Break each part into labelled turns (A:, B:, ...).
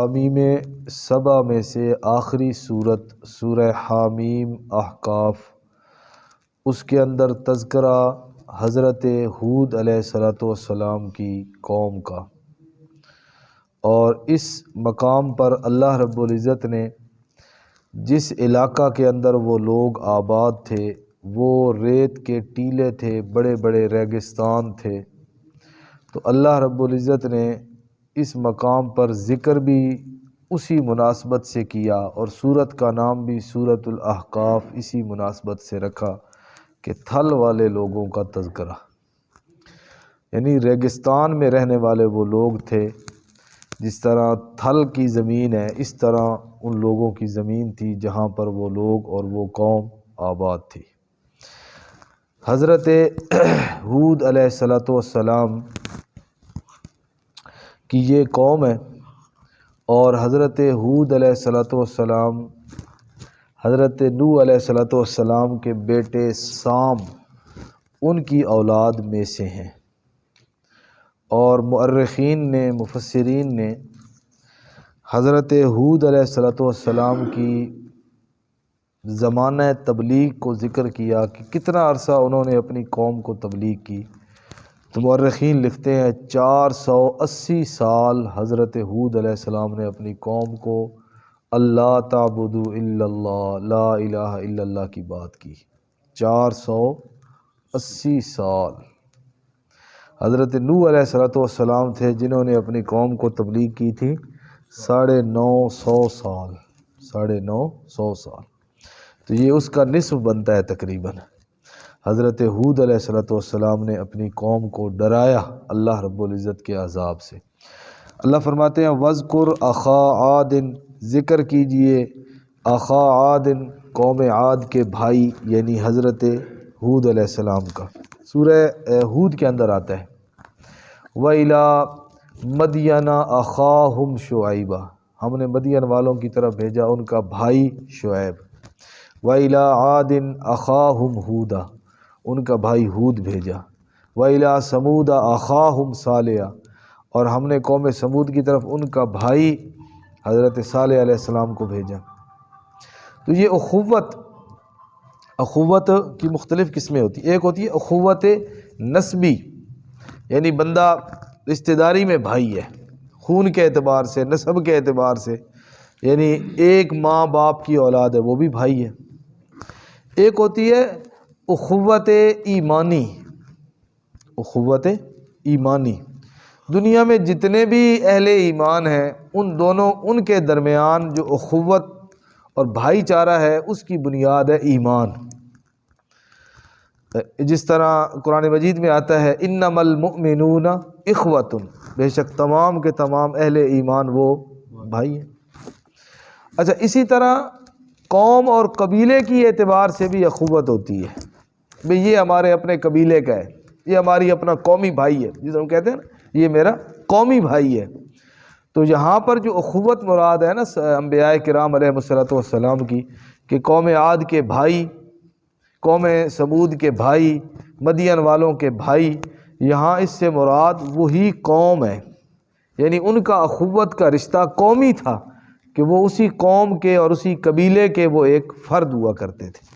A: مضامین سبع میں سے آخری صورت سورہ حامیم احقاف، اس کے اندر تذکرہ حضرت ہود علیہ السلام کی قوم کا، اور اس مقام پر اللہ رب العزت نے جس علاقہ کے اندر وہ لوگ آباد تھے وہ ریت کے ٹیلے تھے، بڑے بڑے ریگستان تھے، تو اللہ رب العزت نے اس مقام پر ذکر بھی اسی مناسبت سے کیا، اور سورت کا نام بھی سورۃ الاحقاف اسی مناسبت سے رکھا کہ تھل والے لوگوں کا تذکرہ، یعنی ریگستان میں رہنے والے وہ لوگ تھے، جس طرح تھل کی زمین ہے اس طرح ان لوگوں کی زمین تھی جہاں پر وہ لوگ اور وہ قوم آباد تھی۔ حضرت ہود علیہ السلام کی یہ قوم ہے، اور حضرت ہود علیہ السلام حضرت نوح علیہ السلام کے بیٹے سام ان کی اولاد میں سے ہیں، اور مؤرخین نے مفسرین نے حضرت ہود علیہ السلام کی زمانہ تبلیغ کو ذکر کیا کہ کتنا عرصہ انہوں نے اپنی قوم کو تبلیغ کی، تو مؤرخین لکھتے ہیں 480 سال حضرت ہود علیہ السلام نے اپنی قوم کو اللہ تعبدوا الا اللہ، لا الہ الا اللہ کی بات کی۔ 480 سال حضرت نوح علیہ السلام تھے جنہوں نے اپنی قوم کو تبلیغ کی تھی 950 سال، 950 سال، تو یہ اس کا نصف بنتا ہے تقریباً۔ حضرت ہود علیہ السلام نے اپنی قوم کو ڈرایا اللہ رب العزت کے عذاب سے۔ اللہ فرماتے ہیں وَاذْكُرْ أَخَا عَادٍ، ذکر کیجئے اخا عاد، قوم عاد کے بھائی یعنی حضرت ہود علیہ السلام کا، سورہ ہود کے اندر آتا ہے وَإِلَىٰ مَدْيَنَ أَخَاهُمْ شُعَيْبًا، ہم نے مدین والوں کی طرف بھیجا ان کا بھائی شعیب، وَإِلَىٰ عَادٍ أَخَاهُمْ هُودًا، ان کا بھائی ہود بھیجا، وَإِلَىٰ ثَمُودَ أَخَاهُمْ صَالِحًا، اور ہم نے قوم سمود کی طرف ان کا بھائی حضرت صالح علیہ السلام کو بھیجا۔ تو یہ اخوت کی مختلف قسمیں ہوتی ہیں، ایک ہوتی ہے اخوت نسبی، یعنی بندہ رشتہ داری میں بھائی ہے، خون کے اعتبار سے، نسب کے اعتبار سے، یعنی ایک ماں باپ کی اولاد ہے وہ بھی بھائی ہے۔ ایک ہوتی ہے اخوت ایمانی، اخوت ایمانی، دنیا میں جتنے بھی اہل ایمان ہیں ان کے درمیان جو اخوت اور بھائی چارہ ہے اس کی بنیاد ہے ایمان۔ جس طرح قرآن مجید میں آتا ہے انما المؤمنون اخوۃ، بے شک تمام کے تمام اہل ایمان وہ بھائی ہیں۔ اچھا، اسی طرح قوم اور قبیلے کی اعتبار سے بھی اخوت ہوتی ہے، بھئی یہ ہمارے اپنے قبیلے کا ہے، یہ ہماری اپنا قومی بھائی ہے، جسے ہم کہتے ہیں نا یہ میرا قومی بھائی ہے۔ تو یہاں پر جو اخوت مراد ہے نا انبیاء کرام علیہ السلام کی، کہ قوم عاد کے بھائی، قوم سمود کے بھائی، مدین والوں کے بھائی، یہاں اس سے مراد وہی قوم ہے، یعنی ان کا اخوت کا رشتہ قومی تھا کہ وہ اسی قوم کے اور اسی قبیلے کے وہ ایک فرد ہوا کرتے تھے۔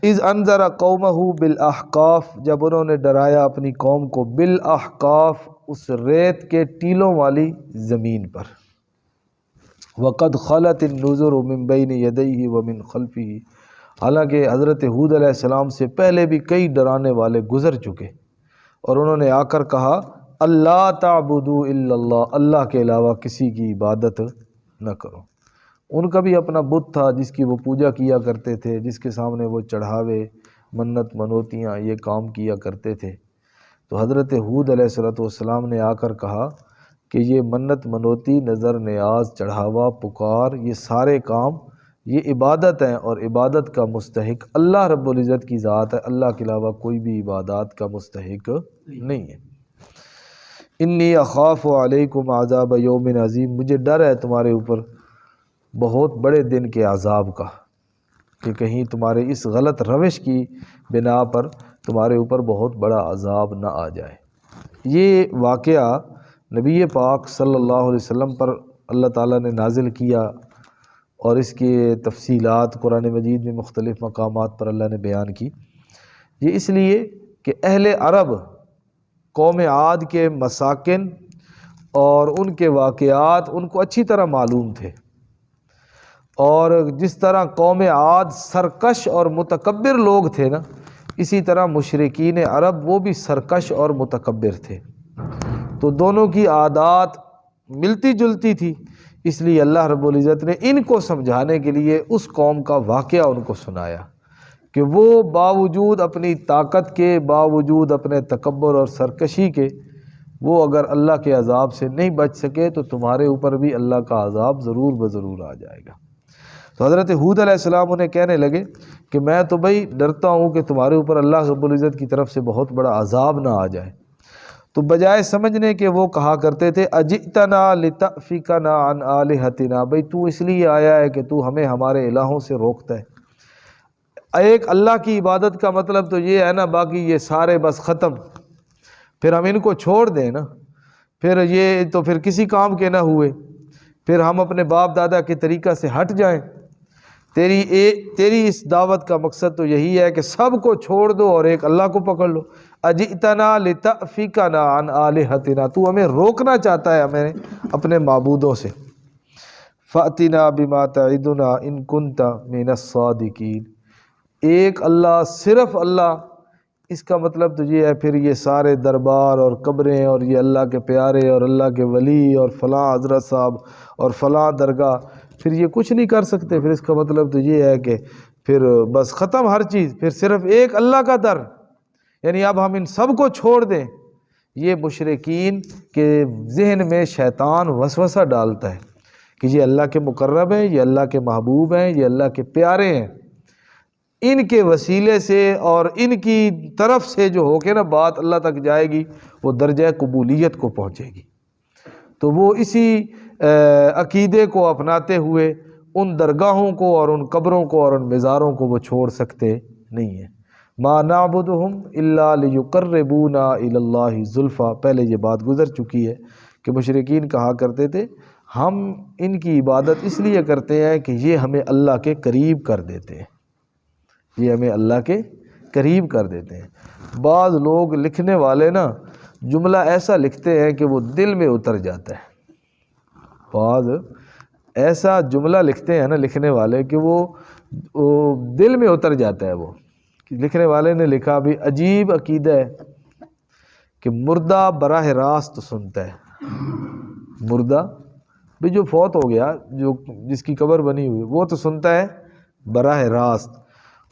A: اذ انذر قومہ بالاحقاف، جب انہوں نے ڈرایا اپنی قوم کو بالاحقاف، اس ریت کے ٹیلوں والی زمین پر، وقد خلت النذر من بین یدیہ ومن خلفہ، حالانکہ حضرت ہود علیہ السلام سے پہلے بھی کئی ڈرانے والے گزر چکے، اور انہوں نے آ کر کہا اللہ تعبدوا الا اللہ، اللہ کے علاوہ کسی کی عبادت نہ کرو۔ ان کا بھی اپنا بت تھا جس کی وہ پوجا کیا کرتے تھے، جس کے سامنے وہ چڑھاوے، منت منوتیاں یہ کام کیا کرتے تھے۔ تو حضرت ہود علیہ السلام نے آ کر کہا کہ یہ منت منوتی، نظر نیاز، چڑھاوا، پکار، یہ سارے کام یہ عبادت ہیں، اور عبادت کا مستحق اللہ رب العزت کی ذات ہے، اللہ کے علاوہ کوئی بھی عبادات کا مستحق نہیں ہے۔ انی اخاف علیکم عذاب یوم عظیم، مجھے ڈر ہے تمہارے اوپر بہت بڑے دن کے عذاب کا، کہ کہیں تمہارے اس غلط روش کی بنا پر تمہارے اوپر بہت بڑا عذاب نہ آ جائے۔ یہ واقعہ نبی پاک صلی اللہ علیہ وسلم پر اللہ تعالیٰ نے نازل کیا، اور اس کی تفصیلات قرآن مجید میں مختلف مقامات پر اللہ نے بیان کی۔ یہ اس لیے کہ اہل عرب قوم عاد کے مساکن اور ان کے واقعات ان کو اچھی طرح معلوم تھے، اور جس طرح قوم عاد سرکش اور متکبر لوگ تھے نا، اسی طرح مشرکین عرب وہ بھی سرکش اور متکبر تھے، تو دونوں کی عادات ملتی جلتی تھی۔ اس لیے اللہ رب العزت نے ان کو سمجھانے کے لیے اس قوم کا واقعہ ان کو سنایا کہ وہ باوجود اپنی طاقت کے، باوجود اپنے تکبر اور سرکشی کے، وہ اگر اللہ کے عذاب سے نہیں بچ سکے تو تمہارے اوپر بھی اللہ کا عذاب ضرور بضرور آ جائے گا۔ تو حضرت ہود علیہ السلام انہیں کہنے لگے کہ میں تو بھائی ڈرتا ہوں کہ تمہارے اوپر اللہ رب العزت کی طرف سے بہت بڑا عذاب نہ آ جائے۔ تو بجائے سمجھنے کہ وہ کہا کرتے تھے اجئتنا لتأفکنا عن آلہتنا، بھئی تو اس لیے آیا ہے کہ تو ہمیں ہمارے الہوں سے روکتا ہے۔ ایک اللہ کی عبادت کا مطلب تو یہ ہے نا، باقی یہ سارے بس ختم، پھر ہم ان کو چھوڑ دیں نا، پھر یہ تو پھر کسی کام کے نہ ہوئے، پھر ہم اپنے باپ دادا کے طریقہ سے ہٹ جائیں۔ تیری اس دعوت کا مقصد تو یہی ہے کہ سب کو چھوڑ دو اور ایک اللہ کو پکڑ لو۔ اجئتنا لتأفکنا عن آلہتنا، تو ہمیں روکنا چاہتا ہے ہمیں اپنے معبودوں سے۔ فأتنا بما تعدنا ان کنت من الصادقین، ایک اللہ، صرف اللہ، اس کا مطلب تو یہ ہے پھر یہ سارے دربار اور قبریں اور یہ اللہ کے پیارے اور اللہ کے ولی اور فلاں حضرت صاحب اور فلاں درگاہ، پھر یہ کچھ نہیں کر سکتے۔ پھر اس کا مطلب تو یہ ہے کہ پھر بس ختم ہر چیز، پھر صرف ایک اللہ کا در، یعنی اب ہم ان سب کو چھوڑ دیں۔ یہ مشرکین کے ذہن میں شیطان وسوسہ ڈالتا ہے کہ یہ اللہ کے مقرب ہیں، یہ اللہ کے محبوب ہیں، یہ اللہ کے پیارے ہیں، ان کے وسیلے سے اور ان کی طرف سے جو ہو کے نا بات اللہ تک جائے گی، وہ درجہ قبولیت کو پہنچے گی۔ تو وہ اسی عقیدے کو اپناتے ہوئے ان درگاہوں کو اور ان قبروں کو اور ان مزاروں کو وہ چھوڑ سکتے نہیں ہیں۔ ما نعبدہم الا لیقربونا الی اللہ زلفیٰ، پہلے یہ بات گزر چکی ہے کہ مشرکین کہا کرتے تھے ہم ان کی عبادت اس لیے کرتے ہیں کہ یہ ہمیں اللہ کے قریب کر دیتے ہیں، یہ ہمیں اللہ کے قریب کر دیتے ہیں۔ بعض لوگ لکھنے والے نا جملہ ایسا لکھتے ہیں کہ وہ دل میں اتر جاتا ہے، بعض ایسا جملہ لکھتے ہیں نا لکھنے والے کہ وہ دل میں اتر جاتا ہے۔ وہ لکھنے والے نے لکھا بھی عجیب عقیدہ ہے کہ مردہ براہ راست سنتا ہے، مردہ بھی جو فوت ہو گیا، جو جس کی قبر بنی ہوئی، وہ تو سنتا ہے براہ راست،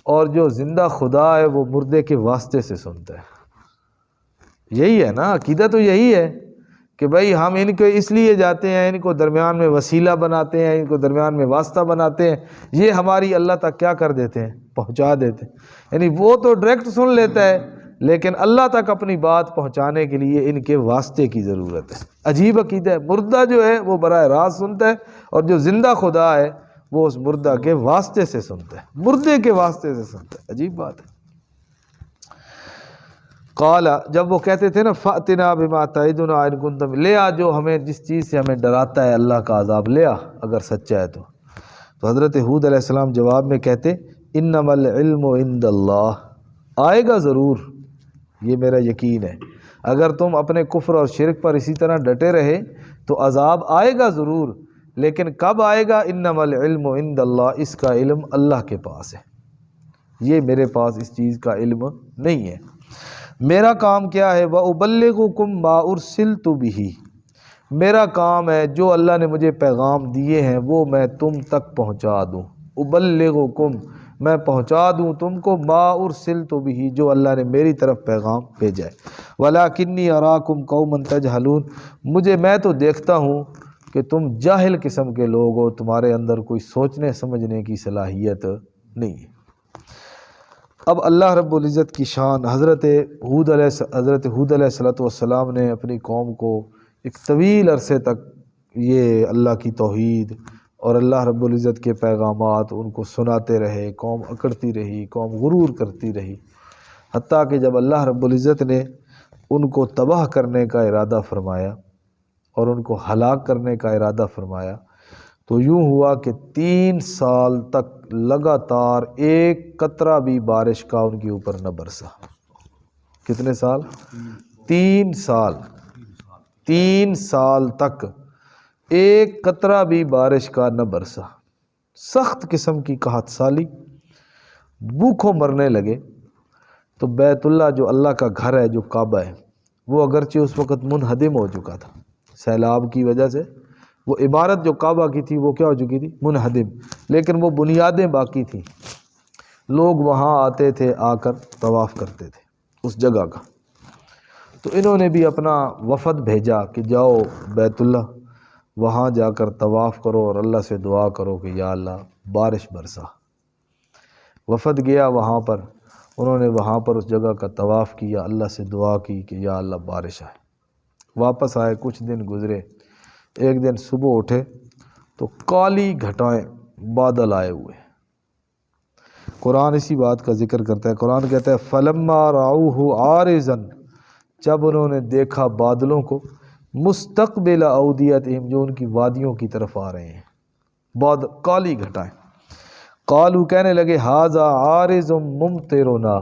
A: اور جو زندہ خدا ہے وہ مردے کے واسطے سے سنتا ہے۔ یہی ہے نا عقیدہ، تو یہی ہے کہ بھائی ہم ان کو اس لیے جاتے ہیں، ان کو درمیان میں وسیلہ بناتے ہیں، ان کو درمیان میں واسطہ بناتے ہیں، یہ ہماری اللہ تک کیا کر دیتے ہیں، پہنچا دیتے ہیں۔ یعنی وہ تو ڈائریکٹ سن لیتا ہے، لیکن اللہ تک اپنی بات پہنچانے کے لیے ان کے واسطے کی ضرورت ہے۔ عجیب عقیدہ ہے، مردہ جو ہے وہ براہ راست سنتا ہے، اور جو زندہ خدا ہے وہ اس مردہ کے واسطے سے سنتا ہے، مردے کے واسطے سے سنتا ہے۔ عجیب بات ہے۔ قال، جب وہ کہتے تھے نا فأتنا بما تعدنا ان کنت، لے آ جو ہمیں جس چیز سے ہمیں ڈراتا ہے اللہ کا عذاب، لے آ اگر سچا ہے تو حضرت ہود علیہ السلام جواب میں کہتے انما العلم عند اللہ، آئے گا ضرور، یہ میرا یقین ہے، اگر تم اپنے کفر اور شرک پر اسی طرح ڈٹے رہے تو عذاب آئے گا ضرور، لیکن کب آئے گا؟ انما العلم عند اللہ، اس کا علم اللہ کے پاس ہے، یہ میرے پاس اس چیز کا علم نہیں ہے۔ میرا کام کیا ہے؟ وَأُبَلِّغُكُم مَا أُرْسِلْتُ بِهِ، میرا کام ہے جو اللہ نے مجھے پیغام دیے ہیں وہ میں تم تک پہنچا دوں۔ ابلغکم، میں پہنچا دوں تم کو، ما ارسلت بہ، جو اللہ نے میری طرف پیغام بھیجا ہے۔ ولکنی اراکم قوما تجہلون، میں تو دیکھتا ہوں کہ تم جاہل قسم کے لوگ ہو، تمہارے اندر کوئی سوچنے سمجھنے کی صلاحیت نہیں ہے۔ اب اللہ رب العزت کی شان، حضرت ہود علیہ السلام نے اپنی قوم کو ایک طویل عرصے تک یہ اللہ کی توحید اور اللہ رب العزت کے پیغامات ان کو سناتے رہے، قوم اکڑتی رہی، قوم غرور کرتی رہی، حتیٰ کہ جب اللہ رب العزت نے ان کو تباہ کرنے کا ارادہ فرمایا اور ان کو ہلاک کرنے کا ارادہ فرمایا تو یوں ہوا کہ 3 سال تک لگاتار ایک قطرہ بھی بارش کا ان کے اوپر نہ برسا۔ کتنے سال؟ 3 سال۔ 3 سال تک ایک قطرہ بھی بارش کا نہ برسا۔ سخت قسم کی قحط سالی، بھوکوں مرنے لگے۔ تو بیت اللہ جو اللہ کا گھر ہے، جو کعبہ ہے، وہ اگرچہ اس وقت منہدم ہو چکا تھا سیلاب کی وجہ سے، وہ عمارت جو کعبہ کی تھی وہ کیا ہو چکی تھی؟ منہدم، لیکن وہ بنیادیں باقی تھیں۔ لوگ وہاں آتے تھے، آ کر طواف کرتے تھے اس جگہ کا۔ تو انہوں نے بھی اپنا وفد بھیجا کہ جاؤ بیت اللہ، وہاں جا کر طواف کرو اور اللہ سے دعا کرو کہ یا اللہ بارش برسا۔ وفد گیا وہاں پر، انہوں نے وہاں پر اس جگہ کا طواف کیا، اللہ سے دعا کی کہ یا اللہ بارش آئے۔ واپس آئے، کچھ دن گزرے، ایک دن صبح اٹھے تو کالی گھٹائیں، بادل آئے ہوئے۔ قرآن اسی بات کا ذکر کرتا ہے، قرآن کہتا ہے فَلَمَّا رَأَوْهُ عَارِضًا، جب انہوں نے دیکھا بادلوں کو، مستقبل اودیتہم، جو ان کی وادیوں کی طرف آ رہے ہیں، کالی گھٹائیں، قالوا، کہنے لگے ھذا عارض ممطرنا،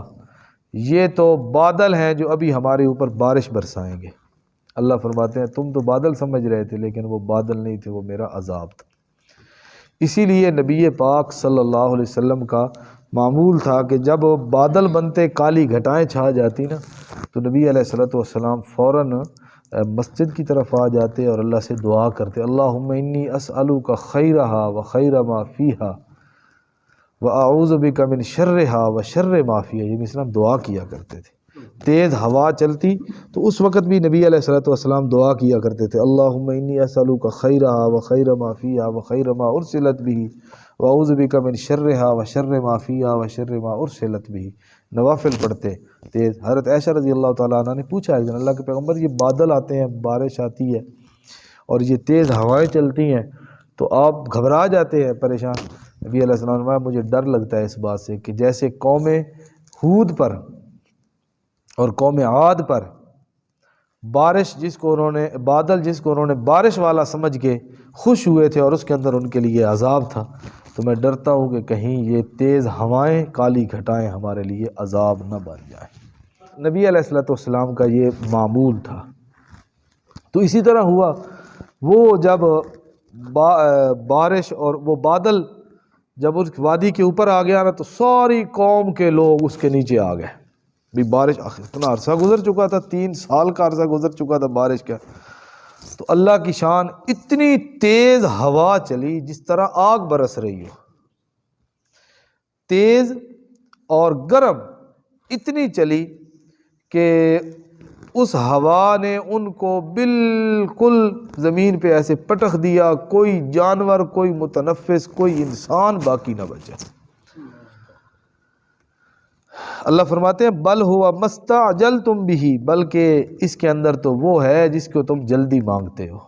A: یہ تو بادل ہیں جو ابھی ہمارے اوپر بارش برسائیں گے۔ اللہ فرماتے ہیں تم تو بادل سمجھ رہے تھے، لیکن وہ بادل نہیں تھے، وہ میرا عذاب تھا۔ اسی لیے نبی پاک صلی اللہ علیہ وسلم کا معمول تھا کہ جب بادل بنتے، کالی گھٹائیں چھا جاتی نا، تو نبی علیہ الصلوۃ والسلام فوراً مسجد کی طرف آ جاتے اور اللہ سے دعا کرتے، اللہم انی اسألک خیرہا و خیر ما فیہا وَأَعُوذُ بِكَ مِن شَرِّهَا وَشَرِّ مَا فِيهَا، یہ اسلام دعا کیا کرتے تھے۔ تیز ہوا چلتی تو اس وقت بھی نبی علیہ الصلوۃ والسلام دعا کیا کرتے تھے، اللہم انی اسألک خیرہا وخیر ما فیہا وخیر ما ارسلت بہ وَأَعُوذُ بِكَ مِن شَرِّهَا وَشَرِّ مَا فِيهَا وَشَرِّ مَا أُرْسِلَتْ بِهِ۔ نوافل پڑھتے تیز۔ حضرت عائشہ رضی اللہ تعالیٰ عنہ نے پوچھا ایک دن اللہ کے پیغمبر، یہ بادل آتے ہیں، بارش آتی ہے اور یہ تیز ہوائیں چلتی ہیں تو آپ گھبرا جاتے ہیں، پریشان؟ نبی علیہ السلام نے فرمایا مجھے ڈر لگتا ہے اس بات سے کہ جیسے قوم ہود پر اور قوم عاد پر بارش بادل جس کو انہوں نے بارش والا سمجھ کے خوش ہوئے تھے اور اس کے اندر ان کے لیے عذاب تھا، تو میں ڈرتا ہوں کہ کہیں یہ تیز ہوائیں، کالی گھٹائیں ہمارے لیے عذاب نہ بن جائیں۔ نبی علیہ الصلوۃ والسلام کا یہ معمول تھا۔ تو اسی طرح ہوا، وہ جب بارش اور وہ بادل جب اس وادی کے اوپر آ گیا نا، تو ساری قوم کے لوگ اس کے نیچے آ گئے۔ بھی بارش اتنا عرصہ گزر چکا تھا، 3 سال کا عرصہ گزر چکا تھا بارش کا، تو اللہ کی شان، اتنی تیز ہوا چلی جس طرح آگ برس رہی ہو، تیز اور گرم اتنی چلی کہ اس ہوا نے ان کو بالکل زمین پہ ایسے پٹخ دیا، کوئی جانور، کوئی متنفس، کوئی انسان باقی نہ بچا۔ اللہ فرماتے ہیں بل ہوا مستعجلتم بہ، بلکہ اس کے اندر تو وہ ہے جس کو تم جلدی مانگتے ہو۔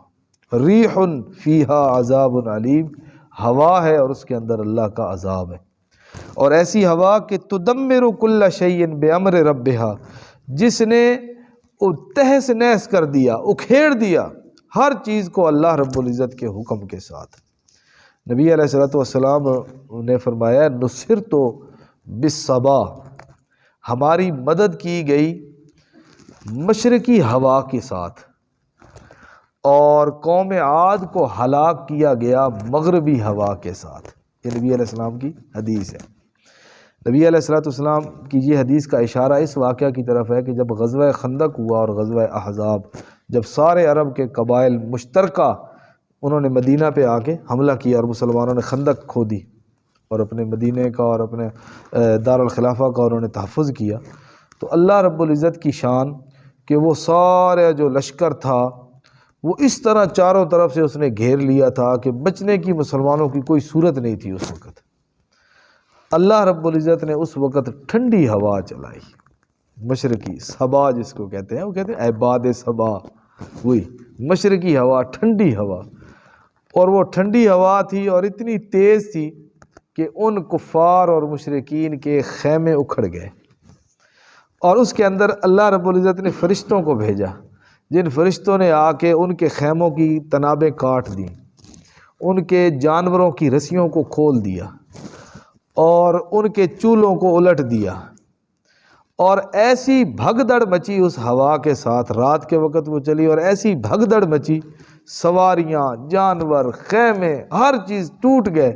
A: ریح فیہا عذاب علیم، ہوا ہے اور اس کے اندر اللہ کا عذاب ہے، اور ایسی ہوا کہ تدمر کل شیء بامر ربہا، جس نے تہس نہس کر دیا، اکھیڑ دیا ہر چیز کو اللہ رب العزت کے حکم کے ساتھ۔ نبی علیہ الصلوۃ والسلام نے فرمایا نصرت بالصبا، ہماری مدد کی گئی مشرقی ہوا کے ساتھ، اور قوم عاد کو ہلاک کیا گیا مغربی ہوا کے ساتھ۔ یہ نبی علیہ السلام کی حدیث ہے۔ نبی علیہ الصلوۃ والسلام کی یہ حدیث کا اشارہ اس واقعہ کی طرف ہے کہ جب غزوہ خندق ہوا اور غزوہ احزاب، جب سارے عرب کے قبائل مشترکہ انہوں نے مدینہ پہ آ کے حملہ کیا اور مسلمانوں نے خندق کھودی اور اپنے مدینہ کا اور اپنے دارالخلافہ کا انہوں نے تحفظ کیا، تو اللہ رب العزت کی شان کہ وہ سارے جو لشکر تھا وہ اس طرح چاروں طرف سے اس نے گھیر لیا تھا کہ بچنے کی مسلمانوں کی کوئی صورت نہیں تھی اس وقت۔ اللہ رب العزت نے اس وقت ٹھنڈی ہوا چلائی، مشرقی صبا جس کو کہتے ہیں، وہ کہتے ہیں عباد صبا، وہی مشرقی ہوا، ٹھنڈی ہوا، اور وہ ٹھنڈی ہوا تھی اور اتنی تیز تھی کہ ان کفار اور مشرکین کے خیمے اکھڑ گئے، اور اس کے اندر اللہ رب العزت نے فرشتوں کو بھیجا جن فرشتوں نے آ کے ان کے خیموں کی تنابیں کاٹ دیں، ان کے جانوروں کی رسیوں کو کھول دیا اور ان کے چولہوں کو الٹ دیا، اور ایسی بھگدڑ مچی اس ہوا کے ساتھ، رات کے وقت وہ چلی اور ایسی بھگدڑ مچی، سواریاں، جانور، خیمے، ہر چیز ٹوٹ گئے۔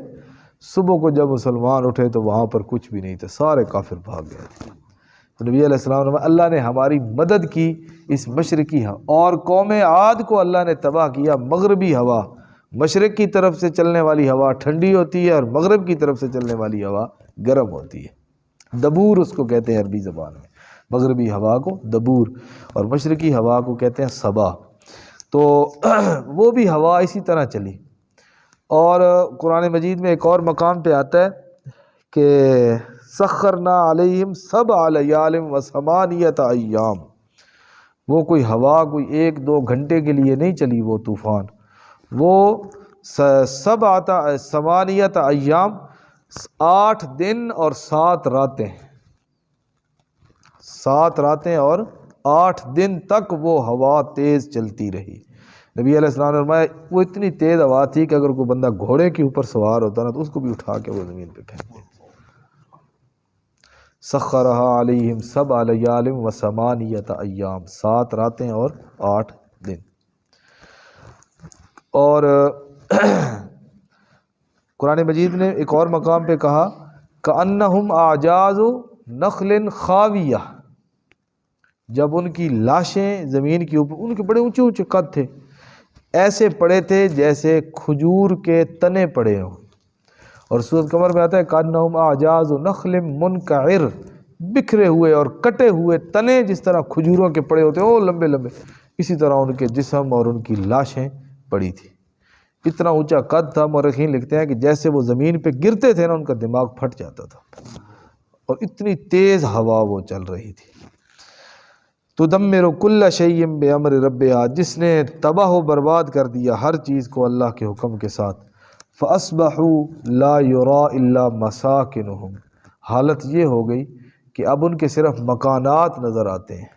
A: صبح کو جب مسلمان اٹھے تو وہاں پر کچھ بھی نہیں تھے، سارے کافر بھاگ گئے تھے۔ تو نبی علیہ السلام نے اللہ نے ہماری مدد کی اس مشرقی ہوا، اور قوم عاد کو اللہ نے تباہ کیا۔ مغربی ہوا، مشرق کی طرف سے چلنے والی ہوا ٹھنڈی ہوتی ہے اور مغرب کی طرف سے چلنے والی ہوا گرم ہوتی ہے۔ دبور اس کو کہتے ہیں عربی زبان میں، مغربی ہوا کو دبور، اور مشرقی ہوا کو کہتے ہیں صبا۔ تو وہ بھی ہوا اسی طرح چلی۔ اور قرآن مجید میں ایک اور مقام پہ آتا ہے کہ سخرنا علیہم سبع لیال وثمانیۃ ایام، وہ کوئی ہوا کوئی 1-2 گھنٹے کے لیے نہیں چلی، وہ طوفان، وہ ثمانیۃ ایام، 8 دن اور 7 راتیں، 7 راتیں اور 8 دن تک وہ ہوا تیز چلتی رہی۔ نبی علیہ السلام نے فرمایا وہ اتنی تیز ہوا تھی کہ اگر کوئی بندہ گھوڑے کے اوپر سوار ہوتا نا تو اس کو بھی اٹھا کے وہ زمین پہ پھینک دیتا۔ سخرہا علیہم سبع لیال وثمانیۃ ایام، 7 راتیں اور 8 دن۔ اور قرآن مجید نے ایک اور مقام پہ کہا کأنہم اعجاز نخل خاویہ، جب ان کی لاشیں زمین کے اوپر، ان کے بڑے اونچے اونچے قد تھے، ایسے پڑے تھے جیسے کھجور کے تنے پڑے ہوں۔ اور سورۃ قمر میں آتا ہے کأنہم اعجاز نخل منقعر، بکھرے ہوئے اور کٹے ہوئے تنے جس طرح کھجوروں کے پڑے ہوتے ہیں، وہ لمبے لمبے، اسی طرح ان کے جسم اور ان کی لاشیں پڑی تھی۔ اتنا اونچا قد تھا، مورخین لکھتے ہیں کہ جیسے وہ زمین پہ گرتے تھے نا ان کا دماغ پھٹ جاتا تھا، اور اتنی تیز ہوا وہ چل رہی تھی۔ تدمر کل شیء بامر ربہا، جس نے تباہ و برباد کر دیا ہر چیز کو اللہ کے حکم کے ساتھ۔ فاصبحوا لا یرا الا مساکنہم، حالت یہ ہو گئی کہ اب ان کے صرف مکانات نظر آتے ہیں،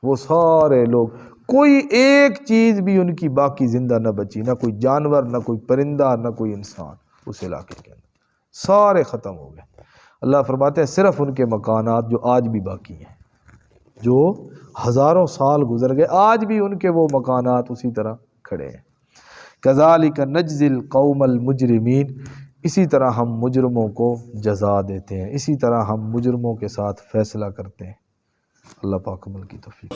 A: وہ سارے لوگ، کوئی ایک چیز بھی ان کی باقی زندہ نہ بچی، نہ کوئی جانور، نہ کوئی پرندہ، نہ کوئی انسان اس علاقے کے اندر، سارے ختم ہو گئے۔ اللہ فرماتے ہیں صرف ان کے مکانات جو آج بھی باقی ہیں، جو ہزاروں سال گزر گئے، آج بھی ان کے وہ مکانات اسی طرح کھڑے ہیں۔ کذالک نجزی القوم المجرمین، اسی طرح ہم مجرموں کو جزا دیتے ہیں، اسی طرح ہم مجرموں کے ساتھ فیصلہ کرتے ہیں۔ اللہ پاک عمل کی توفیق۔